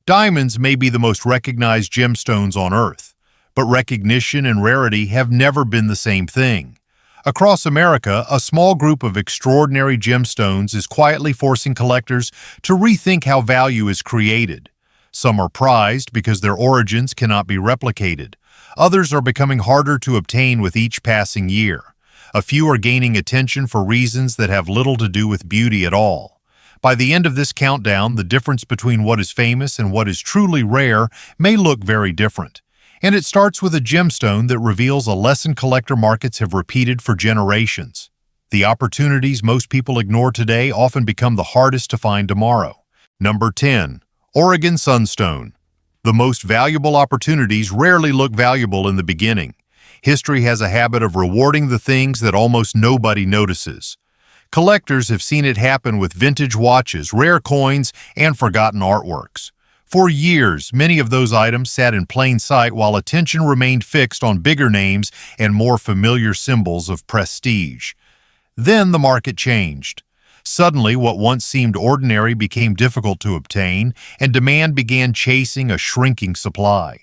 Diamonds may be the most recognized gemstones on Earth, but recognition and rarity have never been the same thing. Across America, a small group of extraordinary gemstones is quietly forcing collectors to rethink how value is created. Some are prized because their origins cannot be replicated. Others are becoming harder to obtain with each passing year. A few are gaining attention for reasons that have little to do with beauty at all. By the end of this countdown, the difference between what is famous and what is truly rare may look very different. And it starts with a gemstone that reveals a lesson collector markets have repeated for generations. The opportunities most people ignore today often become the hardest to find tomorrow. Number 10. Oregon Sunstone. The most valuable opportunities rarely look valuable in the beginning. History has a habit of rewarding the things that almost nobody notices. Collectors have seen it happen with vintage watches, rare coins, and forgotten artworks. For years, many of those items sat in plain sight while attention remained fixed on bigger names and more familiar symbols of prestige. Then the market changed. Suddenly, what once seemed ordinary became difficult to obtain, and demand began chasing a shrinking supply.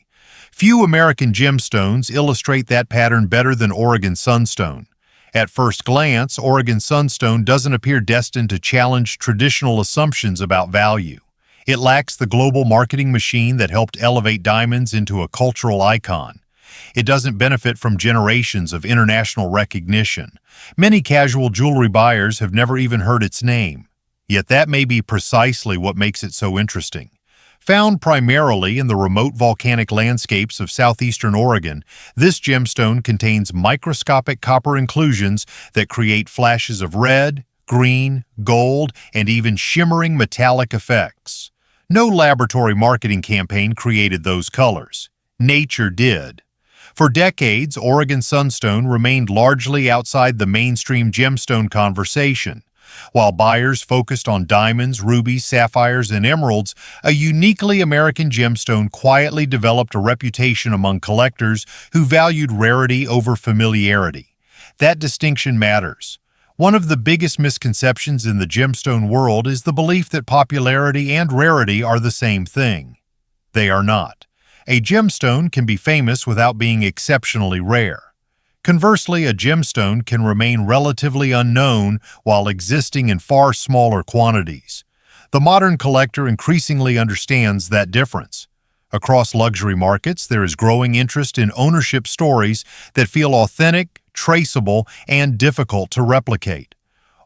Few American gemstones illustrate that pattern better than Oregon Sunstone. At first glance, Oregon Sunstone doesn't appear destined to challenge traditional assumptions about value. It lacks the global marketing machine that helped elevate diamonds into a cultural icon. It doesn't benefit from generations of international recognition. Many casual jewelry buyers have never even heard its name. Yet that may be precisely what makes it so interesting. Found primarily in the remote volcanic landscapes of southeastern Oregon, this gemstone contains microscopic copper inclusions that create flashes of red, green, gold, and even shimmering metallic effects. No laboratory marketing campaign created those colors. Nature did. For decades, Oregon Sunstone remained largely outside the mainstream gemstone conversation. While buyers focused on diamonds, rubies, sapphires, and emeralds, a uniquely American gemstone quietly developed a reputation among collectors who valued rarity over familiarity. That distinction matters. One of the biggest misconceptions in the gemstone world is the belief that popularity and rarity are the same thing. They are not. A gemstone can be famous without being exceptionally rare. Conversely, a gemstone can remain relatively unknown while existing in far smaller quantities. The modern collector increasingly understands that difference. Across luxury markets, there is growing interest in ownership stories that feel authentic, traceable, and difficult to replicate.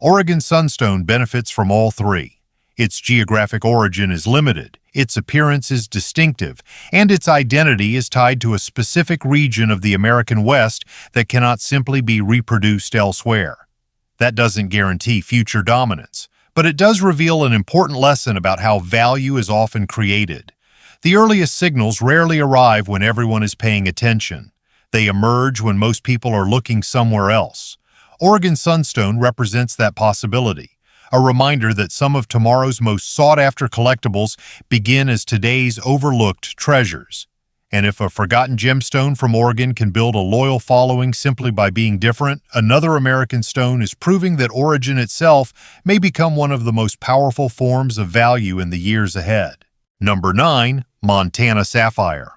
Oregon Sunstone benefits from all three. Its geographic origin is limited, its appearance is distinctive, and its identity is tied to a specific region of the American West that cannot simply be reproduced elsewhere. That doesn't guarantee future dominance, but it does reveal an important lesson about how value is often created. The earliest signals rarely arrive when everyone is paying attention. They emerge when most people are looking somewhere else. Oregon Sunstone represents that possibility. A reminder that some of tomorrow's most sought-after collectibles begin as today's overlooked treasures. And if a forgotten gemstone from Oregon can build a loyal following simply by being different, another American stone is proving that origin itself may become one of the most powerful forms of value in the years ahead. Number 9. Montana Sapphire.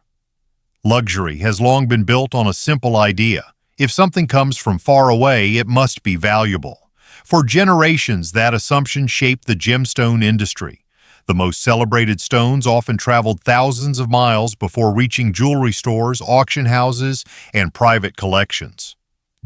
Luxury has long been built on a simple idea. If something comes from far away, it must be valuable. For generations, that assumption shaped the gemstone industry. The most celebrated stones often traveled thousands of miles before reaching jewelry stores, auction houses, and private collections.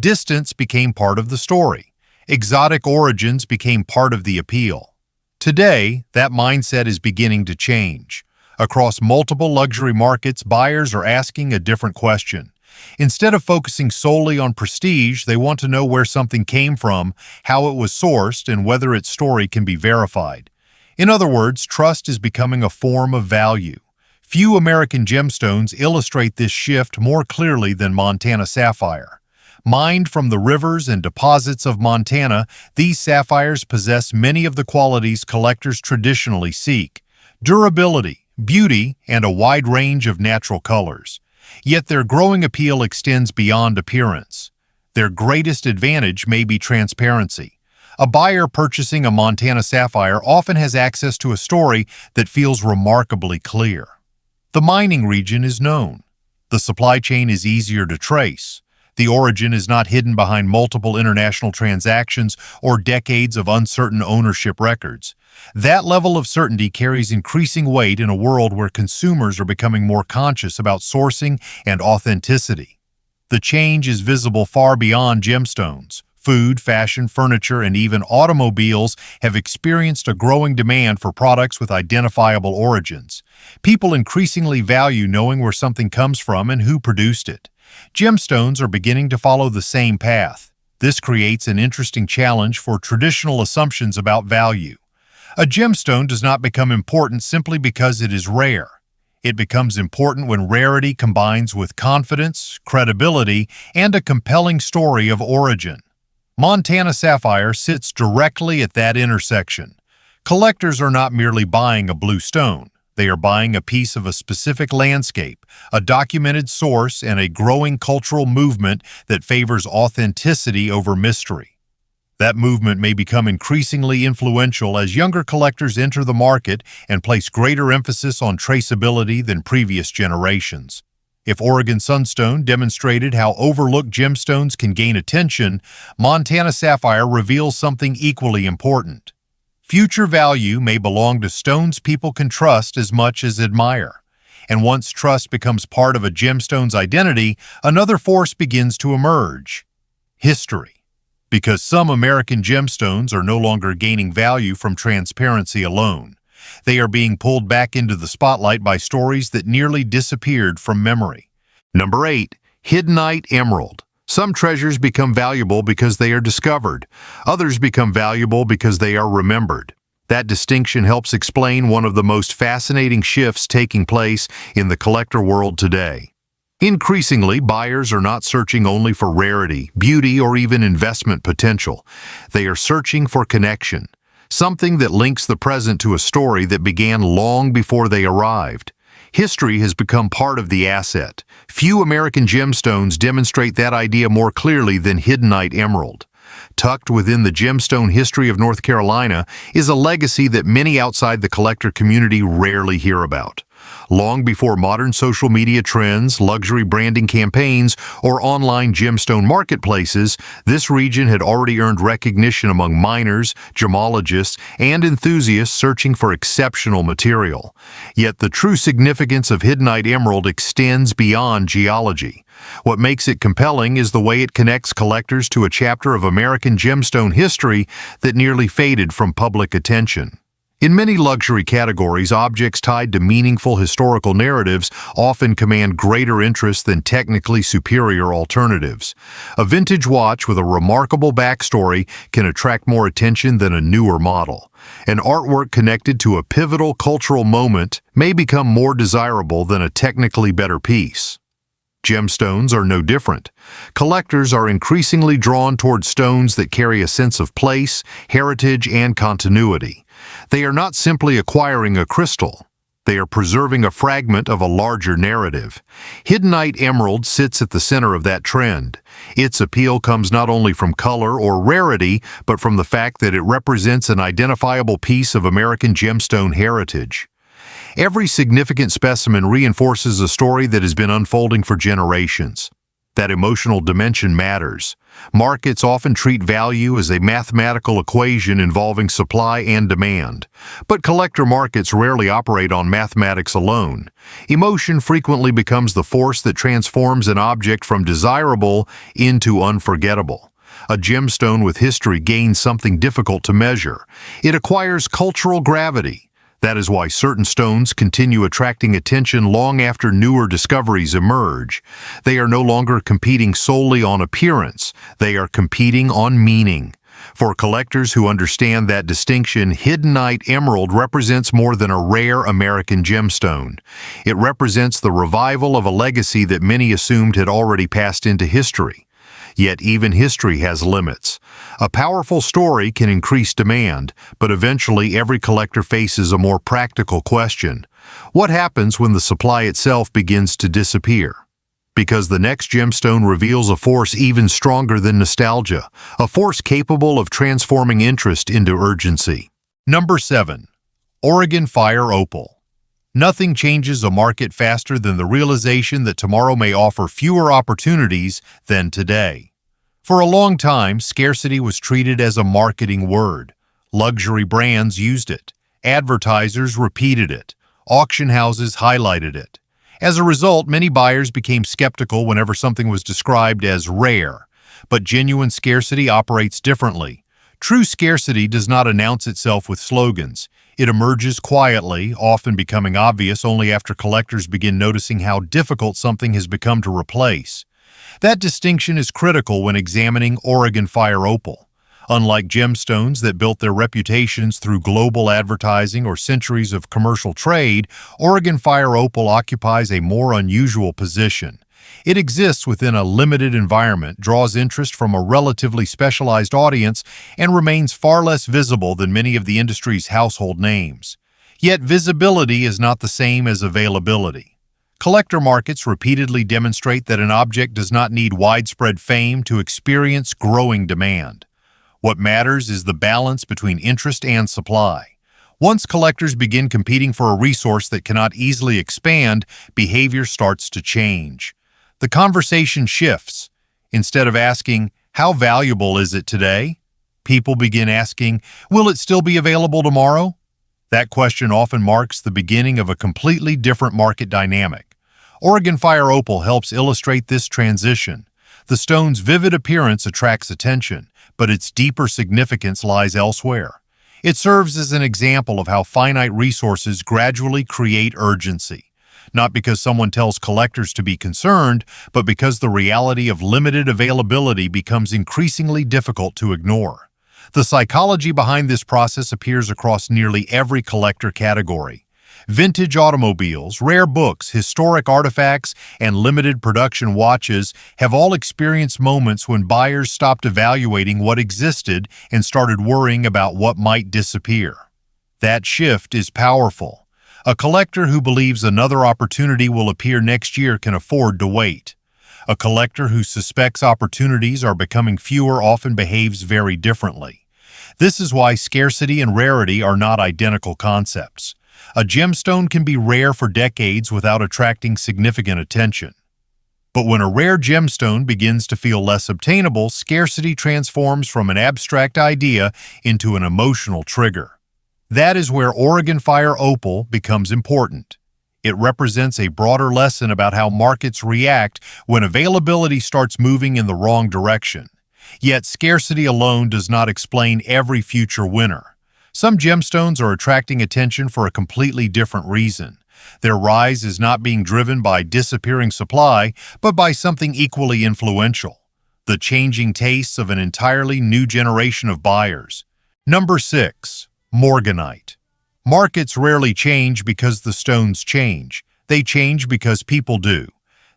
Distance became part of the story. Exotic origins became part of the appeal. Today, that mindset is beginning to change. Across multiple luxury markets, buyers are asking a different question. Instead of focusing solely on prestige, they want to know where something came from, how it was sourced, and whether its story can be verified. In other words, trust is becoming a form of value. Few American gemstones illustrate this shift more clearly than Montana Sapphire. Mined from the rivers and deposits of Montana, these sapphires possess many of the qualities collectors traditionally seek: durability, beauty, and a wide range of natural colors. Yet their growing appeal extends beyond appearance. Their greatest advantage may be transparency. A buyer purchasing a Montana sapphire often has access to a story that feels remarkably clear. The mining region is known. The supply chain is easier to trace. The origin is not hidden behind multiple international transactions or decades of uncertain ownership records. That level of certainty carries increasing weight in a world where consumers are becoming more conscious about sourcing and authenticity. The change is visible far beyond gemstones. Food, fashion, furniture, and even automobiles have experienced a growing demand for products with identifiable origins. People increasingly value knowing where something comes from and who produced it. Gemstones are beginning to follow the same path. This creates an interesting challenge for traditional assumptions about value. A gemstone does not become important simply because it is rare. It becomes important when rarity combines with confidence, credibility, and a compelling story of origin. Montana sapphire sits directly at that intersection. Collectors are not merely buying a blue stone. They are buying a piece of a specific landscape, a documented source, and a growing cultural movement that favors authenticity over mystery. That movement may become increasingly influential as younger collectors enter the market and place greater emphasis on traceability than previous generations. If Oregon Sunstone demonstrated how overlooked gemstones can gain attention, Montana sapphire reveals something equally important. Future value may belong to stones people can trust as much as admire. And once trust becomes part of a gemstone's identity, another force begins to emerge: history. Because some American gemstones are no longer gaining value from transparency alone. They are being pulled back into the spotlight by stories that nearly disappeared from memory. Number 8. Hiddenite Emerald. Some treasures become valuable because they are discovered. Others become valuable because they are remembered. That distinction helps explain one of the most fascinating shifts taking place in the collector world today. Increasingly, buyers are not searching only for rarity, beauty, or even investment potential. They are searching for connection, something that links the present to a story that began long before they arrived. History has become part of the asset. Few American gemstones demonstrate that idea more clearly than Hiddenite Emerald. Tucked within the gemstone history of North Carolina is a legacy that many outside the collector community rarely hear about. Long before modern social media trends, luxury branding campaigns, or online gemstone marketplaces, this region had already earned recognition among miners, gemologists, and enthusiasts searching for exceptional material. Yet the true significance of Hiddenite Emerald extends beyond geology. What makes it compelling is the way it connects collectors to a chapter of American gemstone history that nearly faded from public attention. In many luxury categories, objects tied to meaningful historical narratives often command greater interest than technically superior alternatives. A vintage watch with a remarkable backstory can attract more attention than a newer model. An artwork connected to a pivotal cultural moment may become more desirable than a technically better piece. Gemstones are no different. Collectors are increasingly drawn toward stones that carry a sense of place, heritage, and continuity. They are not simply acquiring a crystal. They are preserving a fragment of a larger narrative. Hiddenite Emerald sits at the center of that trend. Its appeal comes not only from color or rarity, but from the fact that it represents an identifiable piece of American gemstone heritage. Every significant specimen reinforces a story that has been unfolding for generations. That emotional dimension matters. Markets often treat value as a mathematical equation involving supply and demand. But collector markets rarely operate on mathematics alone. Emotion frequently becomes the force that transforms an object from desirable into unforgettable. A gemstone with history gains something difficult to measure. It acquires cultural gravity. That is why certain stones continue attracting attention long after newer discoveries emerge. They are no longer competing solely on appearance. They are competing on meaning. For collectors who understand that distinction, Hiddenite Emerald represents more than a rare American gemstone. It represents the revival of a legacy that many assumed had already passed into history. Yet even history has limits. A powerful story can increase demand, but eventually every collector faces a more practical question. What happens when the supply itself begins to disappear? Because the next gemstone reveals a force even stronger than nostalgia, a force capable of transforming interest into urgency. Number 7. Oregon Fire Opal. Nothing changes a market faster than the realization that tomorrow may offer fewer opportunities than today. For a long time, scarcity was treated as a marketing word. Luxury brands used it. Advertisers repeated it. Auction houses highlighted it. As a result, many buyers became skeptical whenever something was described as rare. But genuine scarcity operates differently. True scarcity does not announce itself with slogans. It emerges quietly, often becoming obvious only after collectors begin noticing how difficult something has become to replace. That distinction is critical when examining Oregon Fire Opal. Unlike gemstones that built their reputations through global advertising or centuries of commercial trade, Oregon Fire Opal occupies a more unusual position. It exists within a limited environment, draws interest from a relatively specialized audience, and remains far less visible than many of the industry's household names. Yet visibility is not the same as availability. Collector markets repeatedly demonstrate that an object does not need widespread fame to experience growing demand. What matters is the balance between interest and supply. Once collectors begin competing for a resource that cannot easily expand, behavior starts to change. The conversation shifts. Instead of asking, "How valuable is it today?" people begin asking, "Will it still be available tomorrow?" That question often marks the beginning of a completely different market dynamic. Oregon Fire Opal helps illustrate this transition. The stone's vivid appearance attracts attention, but its deeper significance lies elsewhere. It serves as an example of how finite resources gradually create urgency. Not because someone tells collectors to be concerned, but because the reality of limited availability becomes increasingly difficult to ignore. The psychology behind this process appears across nearly every collector category. Vintage automobiles, rare books, historic artifacts, and limited production watches have all experienced moments when buyers stopped evaluating what existed and started worrying about what might disappear. That shift is powerful. A collector who believes another opportunity will appear next year can afford to wait. A collector who suspects opportunities are becoming fewer often behaves very differently. This is why scarcity and rarity are not identical concepts. A gemstone can be rare for decades without attracting significant attention. But when a rare gemstone begins to feel less obtainable, scarcity transforms from an abstract idea into an emotional trigger. That is where Oregon Fire Opal becomes important. It represents a broader lesson about how markets react when availability starts moving in the wrong direction. Yet scarcity alone does not explain every future winner. Some gemstones are attracting attention for a completely different reason. Their rise is not being driven by disappearing supply, but by something equally influential: the changing tastes of an entirely new generation of buyers. Number 6. Morganite. Markets rarely change because the stones change. They change because people do.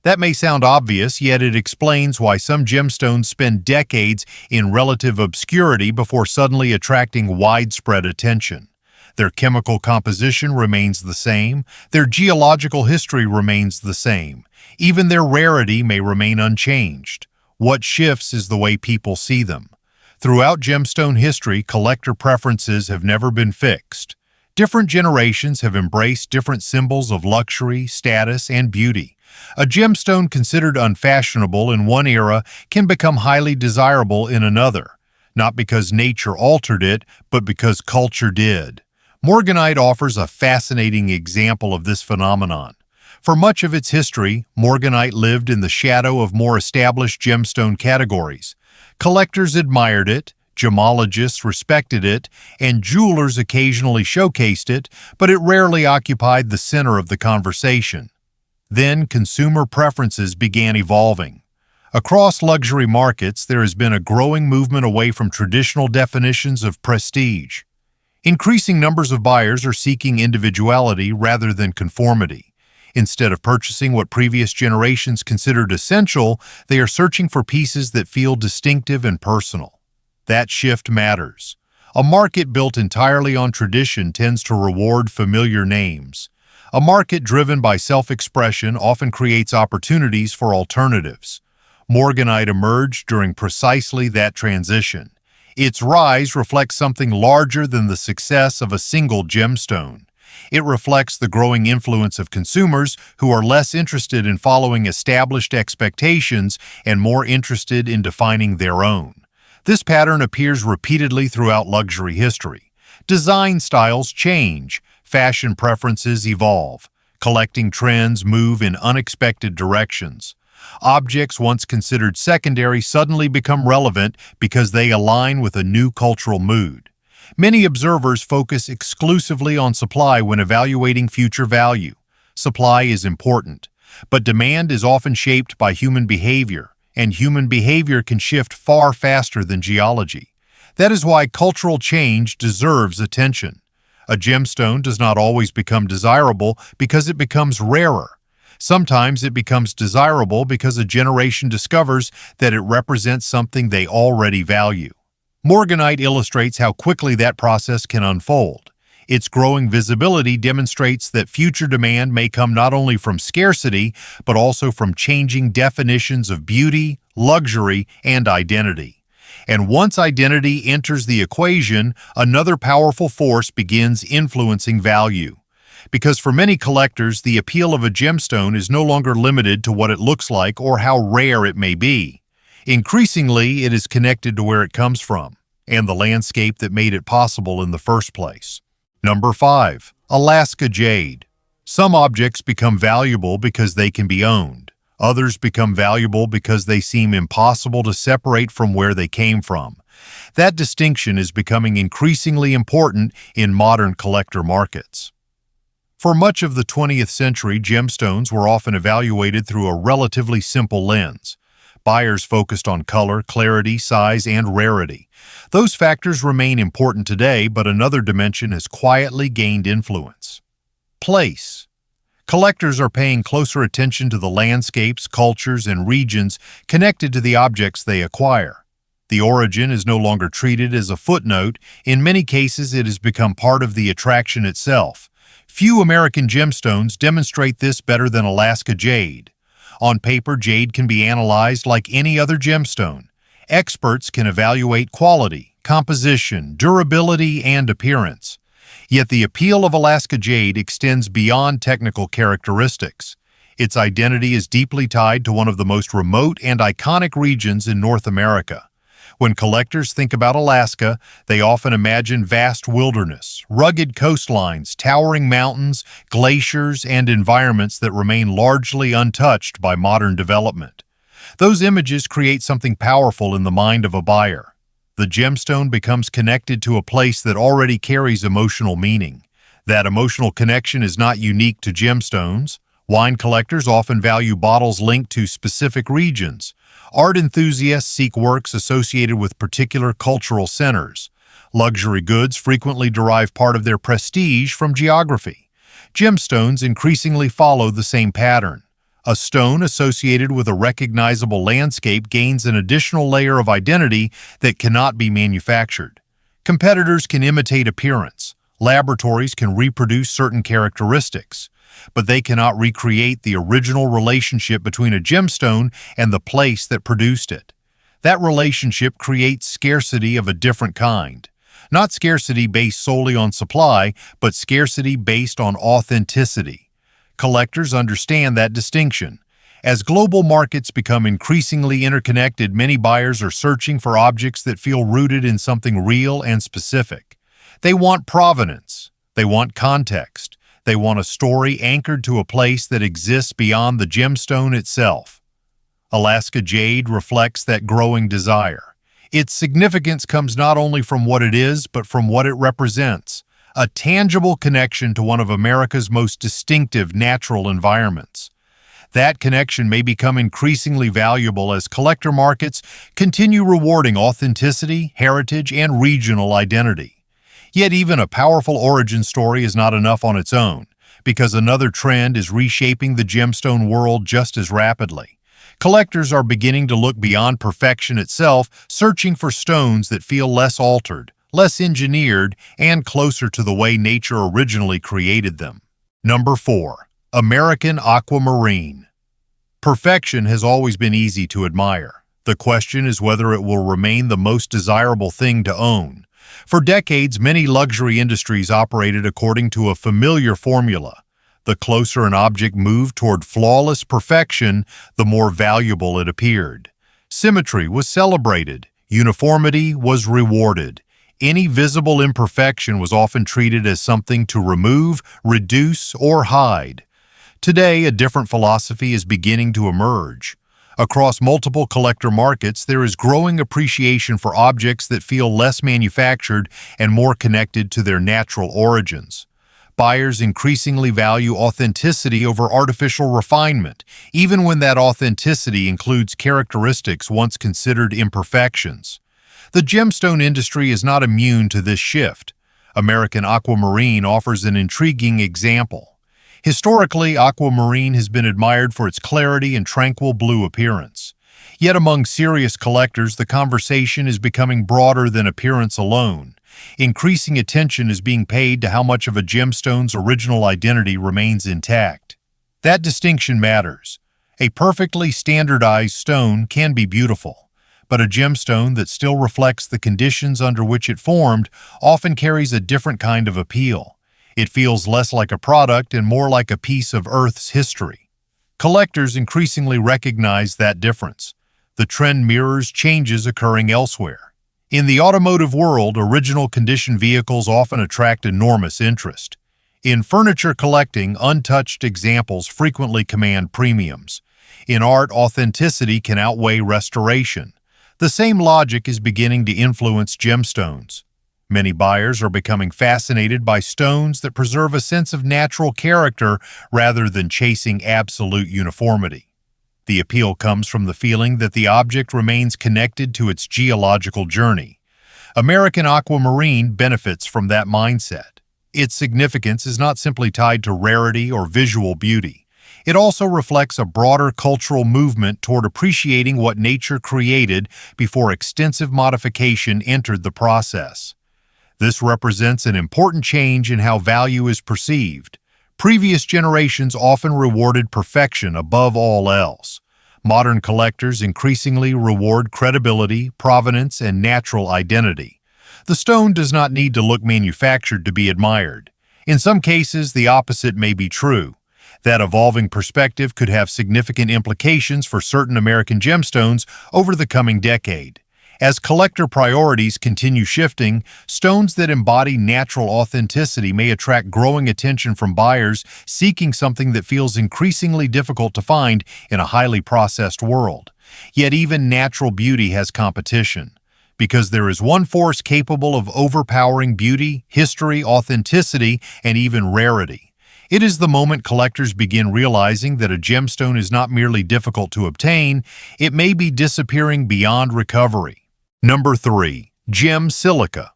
That may sound obvious, yet it explains why some gemstones spend decades in relative obscurity before suddenly attracting widespread attention. Their chemical composition remains the same. Their geological history remains the same. Even their rarity may remain unchanged. What shifts is the way people see them. Throughout gemstone history, collector preferences have never been fixed. Different generations have embraced different symbols of luxury, status, and beauty. A gemstone considered unfashionable in one era can become highly desirable in another, not because nature altered it, but because culture did. Morganite offers a fascinating example of this phenomenon. For much of its history, Morganite lived in the shadow of more established gemstone categories. Collectors admired it, gemologists respected it, and jewelers occasionally showcased it, but it rarely occupied the center of the conversation. Then consumer preferences began evolving. Across luxury markets, there has been a growing movement away from traditional definitions of prestige. Increasing numbers of buyers are seeking individuality rather than conformity. Instead of purchasing what previous generations considered essential, they are searching for pieces that feel distinctive and personal. That shift matters. A market built entirely on tradition tends to reward familiar names. A market driven by self-expression often creates opportunities for alternatives. Morganite emerged during precisely that transition. Its rise reflects something larger than the success of a single gemstone. It reflects the growing influence of consumers who are less interested in following established expectations and more interested in defining their own. This pattern appears repeatedly throughout luxury history. Design styles change, fashion preferences evolve, collecting trends move in unexpected directions. Objects once considered secondary suddenly become relevant because they align with a new cultural mood. Many observers focus exclusively on supply when evaluating future value. Supply is important, but demand is often shaped by human behavior, and human behavior can shift far faster than geology. That is why cultural change deserves attention. A gemstone does not always become desirable because it becomes rarer. Sometimes it becomes desirable because a generation discovers that it represents something they already value. Morganite illustrates how quickly that process can unfold. Its growing visibility demonstrates that future demand may come not only from scarcity, but also from changing definitions of beauty, luxury, and identity. And once identity enters the equation, another powerful force begins influencing value. Because for many collectors, the appeal of a gemstone is no longer limited to what it looks like or how rare it may be. Increasingly, it is connected to where it comes from and the landscape that made it possible in the first place. Number 5. Alaska Jade. Some objects become valuable because they can be owned. Others become valuable because they seem impossible to separate from where they came from. That distinction is becoming increasingly important in modern collector markets. For much of the 20th century, gemstones were often evaluated through a relatively simple lens. Buyers focused on color, clarity, size, and rarity. Those factors remain important today, but another dimension has quietly gained influence. Place. Collectors are paying closer attention to the landscapes, cultures, and regions connected to the objects they acquire. The origin is no longer treated as a footnote. In many cases, it has become part of the attraction itself. Few American gemstones demonstrate this better than Alaska Jade. On paper, jade can be analyzed like any other gemstone. Experts can evaluate quality, composition, durability, and appearance. Yet the appeal of Alaska Jade extends beyond technical characteristics. Its identity is deeply tied to one of the most remote and iconic regions in North America. When collectors think about Alaska, they often imagine vast wilderness, rugged coastlines, towering mountains, glaciers, and environments that remain largely untouched by modern development. Those images create something powerful in the mind of a buyer. The gemstone becomes connected to a place that already carries emotional meaning. That emotional connection is not unique to gemstones. Wine collectors often value bottles linked to specific regions. Art enthusiasts seek works associated with particular cultural centers. Luxury goods frequently derive part of their prestige from geography. Gemstones increasingly follow the same pattern. A stone associated with a recognizable landscape gains an additional layer of identity that cannot be manufactured. Competitors can imitate appearance. Laboratories can reproduce certain characteristics, but they cannot recreate the original relationship between a gemstone and the place that produced it. That relationship creates scarcity of a different kind. Not scarcity based solely on supply, but scarcity based on authenticity. Collectors understand that distinction. As global markets become increasingly interconnected, many buyers are searching for objects that feel rooted in something real and specific. They want provenance. They want context. They want a story anchored to a place that exists beyond the gemstone itself. Alaska Jade reflects that growing desire. Its significance comes not only from what it is, but from what it represents, a tangible connection to one of America's most distinctive natural environments. That connection may become increasingly valuable as collector markets continue rewarding authenticity, heritage, and regional identity. Yet even a powerful origin story is not enough on its own, because another trend is reshaping the gemstone world just as rapidly. Collectors are beginning to look beyond perfection itself, searching for stones that feel less altered, less engineered, and closer to the way nature originally created them. Number 4. American Aquamarine. Perfection has always been easy to admire. The question is whether it will remain the most desirable thing to own. For decades, many luxury industries operated according to a familiar formula. The closer an object moved toward flawless perfection, the more valuable it appeared. Symmetry was celebrated. Uniformity was rewarded. Any visible imperfection was often treated as something to remove, reduce, or hide. Today, a different philosophy is beginning to emerge. Across multiple collector markets, there is growing appreciation for objects that feel less manufactured and more connected to their natural origins. Buyers increasingly value authenticity over artificial refinement, even when that authenticity includes characteristics once considered imperfections. The gemstone industry is not immune to this shift. American Aquamarine offers an intriguing example. Historically, aquamarine has been admired for its clarity and tranquil blue appearance. Yet among serious collectors, the conversation is becoming broader than appearance alone. Increasing attention is being paid to how much of a gemstone's original identity remains intact. That distinction matters. A perfectly standardized stone can be beautiful, but a gemstone that still reflects the conditions under which it formed often carries a different kind of appeal. It feels less like a product and more like a piece of Earth's history. Collectors increasingly recognize that difference. The trend mirrors changes occurring elsewhere. In the automotive world, original condition vehicles often attract enormous interest. In furniture collecting, untouched examples frequently command premiums. In art, authenticity can outweigh restoration. The same logic is beginning to influence gemstones. Many buyers are becoming fascinated by stones that preserve a sense of natural character rather than chasing absolute uniformity. The appeal comes from the feeling that the object remains connected to its geological journey. American Aquamarine benefits from that mindset. Its significance is not simply tied to rarity or visual beauty. It also reflects a broader cultural movement toward appreciating what nature created before extensive modification entered the process. This represents an important change in how value is perceived. Previous generations often rewarded perfection above all else. Modern collectors increasingly reward credibility, provenance, and natural identity. The stone does not need to look manufactured to be admired. In some cases, the opposite may be true. That evolving perspective could have significant implications for certain American gemstones over the coming decade. As collector priorities continue shifting, stones that embody natural authenticity may attract growing attention from buyers seeking something that feels increasingly difficult to find in a highly processed world. Yet even natural beauty has competition. Because there is one force capable of overpowering beauty, history, authenticity, and even rarity. It is the moment collectors begin realizing that a gemstone is not merely difficult to obtain, it may be disappearing beyond recovery. Number 3. Gem Silica.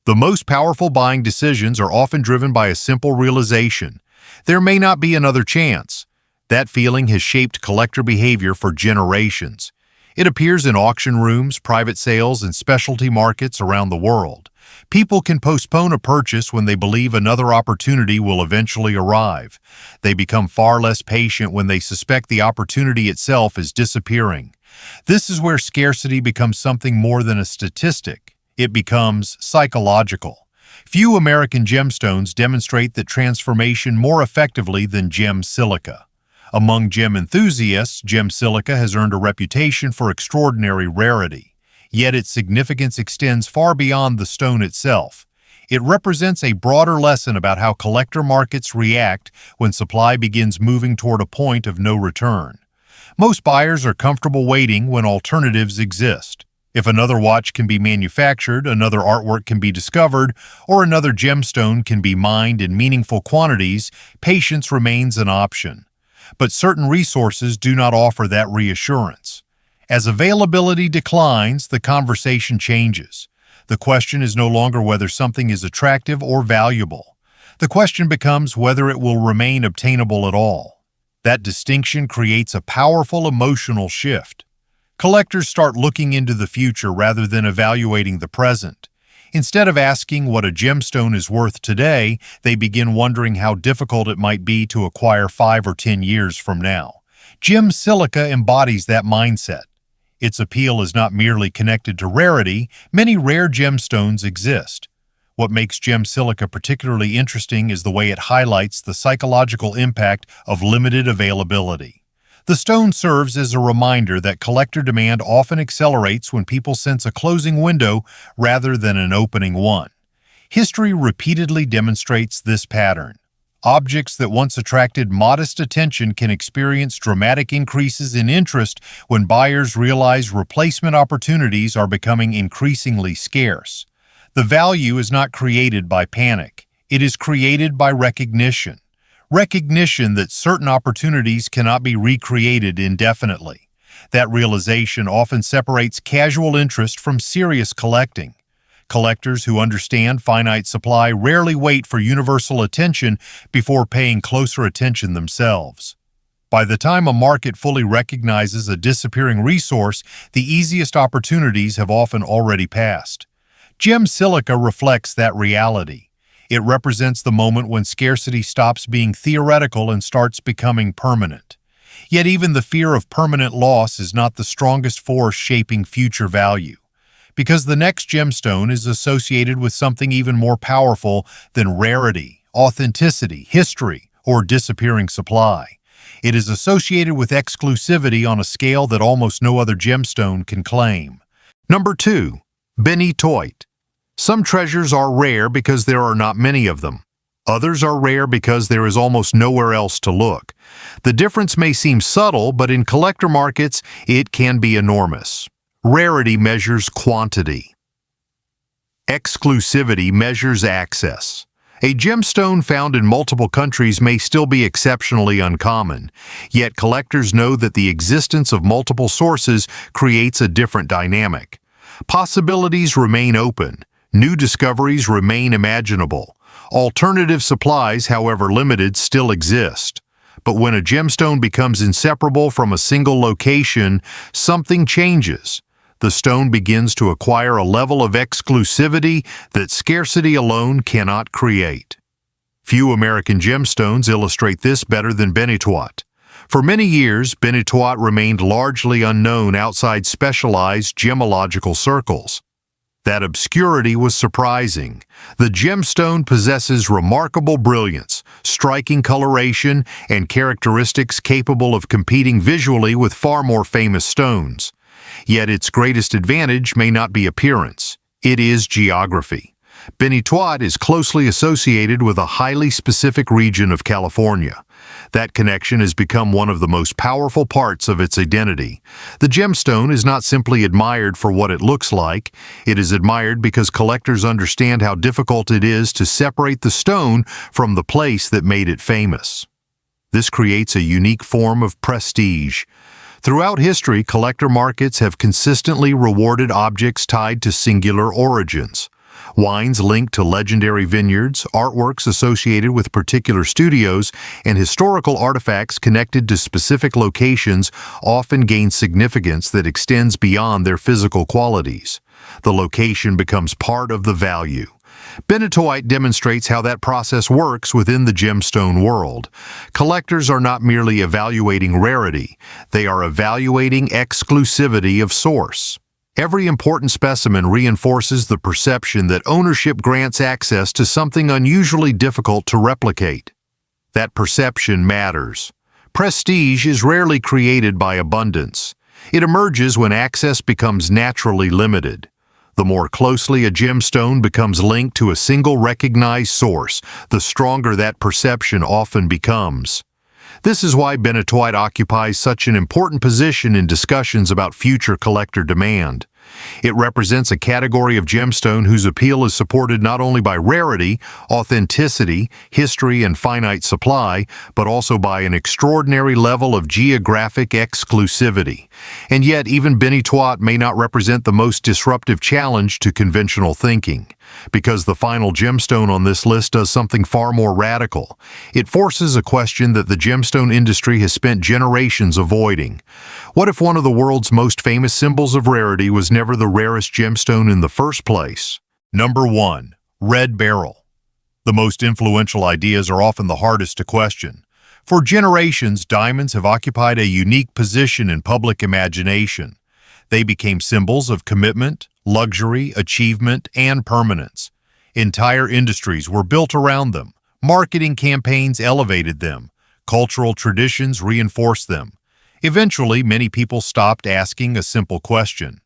The most powerful buying decisions are often driven by a simple realization. There may not be another chance. That feeling has shaped collector behavior for generations. It appears in auction rooms, private sales, and specialty markets around the world. People can postpone a purchase when they believe another opportunity will eventually arrive. They become far less patient when they suspect the opportunity itself is disappearing. This is where scarcity becomes something more than a statistic. It becomes psychological. Few American gemstones demonstrate that transformation more effectively than gem silica. Among gem enthusiasts, gem silica has earned a reputation for extraordinary rarity. Yet its significance extends far beyond the stone itself. It represents a broader lesson about how collector markets react when supply begins moving toward a point of no return. Most buyers are comfortable waiting when alternatives exist. If another watch can be manufactured, another artwork can be discovered, or another gemstone can be mined in meaningful quantities, patience remains an option. But certain resources do not offer that reassurance. As availability declines, the conversation changes. The question is no longer whether something is attractive or valuable. The question becomes whether it will remain obtainable at all. That distinction creates a powerful emotional shift. Collectors start looking into the future rather than evaluating the present. Instead of asking what a gemstone is worth today, they begin wondering how difficult it might be to acquire 5 or 10 years from now. Gem Silica embodies that mindset. Its appeal is not merely connected to rarity. Many rare gemstones exist. What makes Gem Silica particularly interesting is the way it highlights the psychological impact of limited availability. The stone serves as a reminder that collector demand often accelerates when people sense a closing window rather than an opening one. History repeatedly demonstrates this pattern. Objects that once attracted modest attention can experience dramatic increases in interest when buyers realize replacement opportunities are becoming increasingly scarce. The value is not created by panic. It is created by recognition. Recognition that certain opportunities cannot be recreated indefinitely. That realization often separates casual interest from serious collecting. Collectors who understand finite supply rarely wait for universal attention before paying closer attention themselves. By the time a market fully recognizes a disappearing resource, the easiest opportunities have often already passed. Gem Silica reflects that reality. It represents the moment when scarcity stops being theoretical and starts becoming permanent. Yet even the fear of permanent loss is not the strongest force shaping future value, because the next gemstone is associated with something even more powerful than rarity, authenticity, history, or disappearing supply. It is associated with exclusivity on a scale that almost no other gemstone can claim. Number 2. Benitoite. Some treasures are rare because there are not many of them. Others are rare because there is almost nowhere else to look. The difference may seem subtle, but in collector markets, it can be enormous. Rarity measures quantity. Exclusivity measures access. A gemstone found in multiple countries may still be exceptionally uncommon, yet collectors know that the existence of multiple sources creates a different dynamic. Possibilities remain open. New discoveries remain imaginable. Alternative supplies, however limited, still exist. But when a gemstone becomes inseparable from a single location, something changes. The stone begins to acquire a level of exclusivity that scarcity alone cannot create. Few American gemstones illustrate this better than Benitoite. For many years, Benitoite remained largely unknown outside specialized gemological circles. That obscurity was surprising. The gemstone possesses remarkable brilliance, striking coloration, and characteristics capable of competing visually with far more famous stones. Yet its greatest advantage may not be appearance. It is geography. Benitoite is closely associated with a highly specific region of California. That connection has become one of the most powerful parts of its identity. The gemstone is not simply admired for what it looks like. It is admired because collectors understand how difficult it is to separate the stone from the place that made it famous. This creates a unique form of prestige. Throughout history, collector markets have consistently rewarded objects tied to singular origins. Wines linked to legendary vineyards, artworks associated with particular studios, and historical artifacts connected to specific locations often gain significance that extends beyond their physical qualities. The location becomes part of the value. Benitoite demonstrates how that process works within the gemstone world. Collectors are not merely evaluating rarity, they are evaluating exclusivity of source. Every important specimen reinforces the perception that ownership grants access to something unusually difficult to replicate. That perception matters. Prestige is rarely created by abundance. It emerges when access becomes naturally limited. The more closely a gemstone becomes linked to a single recognized source, the stronger that perception often becomes. This is why Benitoite occupies such an important position in discussions about future collector demand. It represents a category of gemstone whose appeal is supported not only by rarity, authenticity, history, and finite supply, but also by an extraordinary level of geographic exclusivity. And yet, even Benitoite may not represent the most disruptive challenge to conventional thinking, because the final gemstone on this list does something far more radical. It forces a question that the gemstone industry has spent generations avoiding. What if one of the world's most famous symbols of rarity was never the rarest gemstone in the first place? Number 1. Red Beryl. The most influential ideas are often the hardest to question. For generations, diamonds have occupied a unique position in public imagination. They became symbols of commitment, luxury, achievement, and permanence. Entire industries were built around them. Marketing campaigns elevated them. Cultural traditions reinforced them. Eventually, many people stopped asking a simple question.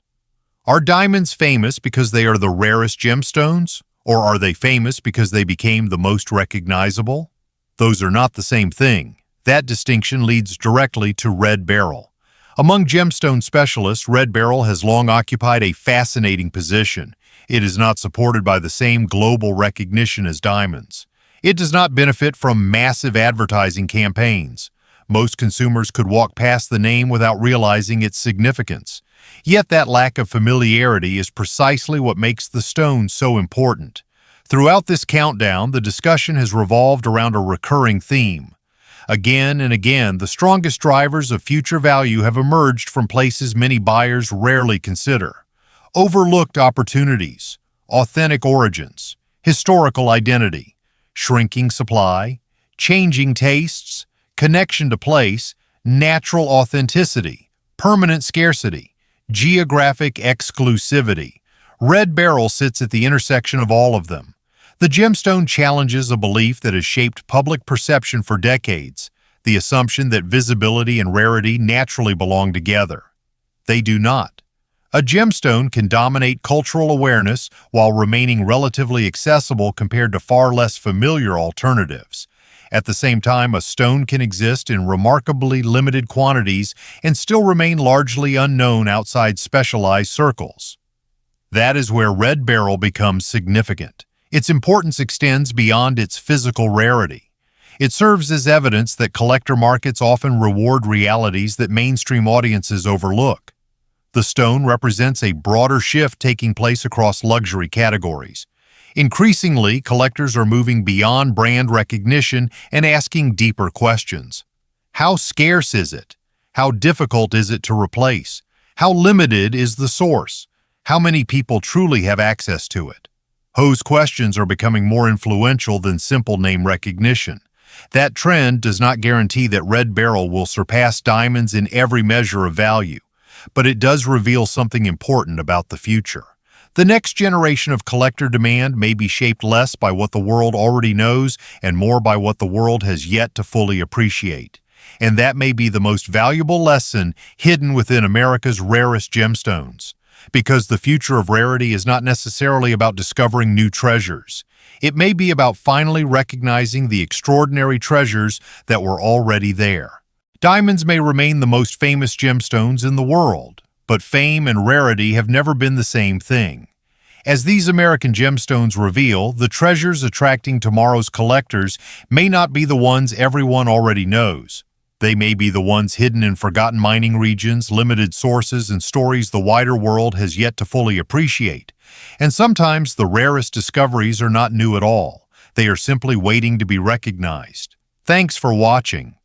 Are diamonds famous because they are the rarest gemstones? Or are they famous because they became the most recognizable? Those are not the same thing. That distinction leads directly to Red Beryl. Among gemstone specialists, Red Beryl has long occupied a fascinating position. It is not supported by the same global recognition as diamonds. It does not benefit from massive advertising campaigns. Most consumers could walk past the name without realizing its significance. Yet that lack of familiarity is precisely what makes the stone so important. Throughout this countdown, the discussion has revolved around a recurring theme. Again and again, the strongest drivers of future value have emerged from places many buyers rarely consider. Overlooked opportunities, authentic origins, historical identity, shrinking supply, changing tastes, connection to place, natural authenticity, permanent scarcity, geographic exclusivity. Red Beryl sits at the intersection of all of them. The gemstone challenges a belief that has shaped public perception for decades, the assumption that visibility and rarity naturally belong together. They do not. A gemstone can dominate cultural awareness while remaining relatively accessible compared to far less familiar alternatives. At the same time, a stone can exist in remarkably limited quantities and still remain largely unknown outside specialized circles. That is where Red Beryl becomes significant. Its importance extends beyond its physical rarity. It serves as evidence that collector markets often reward realities that mainstream audiences overlook. The stone represents a broader shift taking place across luxury categories. Increasingly, collectors are moving beyond brand recognition and asking deeper questions. How scarce is it? How difficult is it to replace? How limited is the source? How many people truly have access to it? Those questions are becoming more influential than simple name recognition. That trend does not guarantee that Red Beryl will surpass diamonds in every measure of value, but it does reveal something important about the future. The next generation of collector demand may be shaped less by what the world already knows and more by what the world has yet to fully appreciate. And that may be the most valuable lesson hidden within America's rarest gemstones. Because the future of rarity is not necessarily about discovering new treasures. It may be about finally recognizing the extraordinary treasures that were already there. Diamonds may remain the most famous gemstones in the world, but fame and rarity have never been the same thing. As these American gemstones reveal, the treasures attracting tomorrow's collectors may not be the ones everyone already knows. They may be the ones hidden in forgotten mining regions, limited sources, and stories the wider world has yet to fully appreciate. And sometimes the rarest discoveries are not new at all. They are simply waiting to be recognized. Thanks for watching.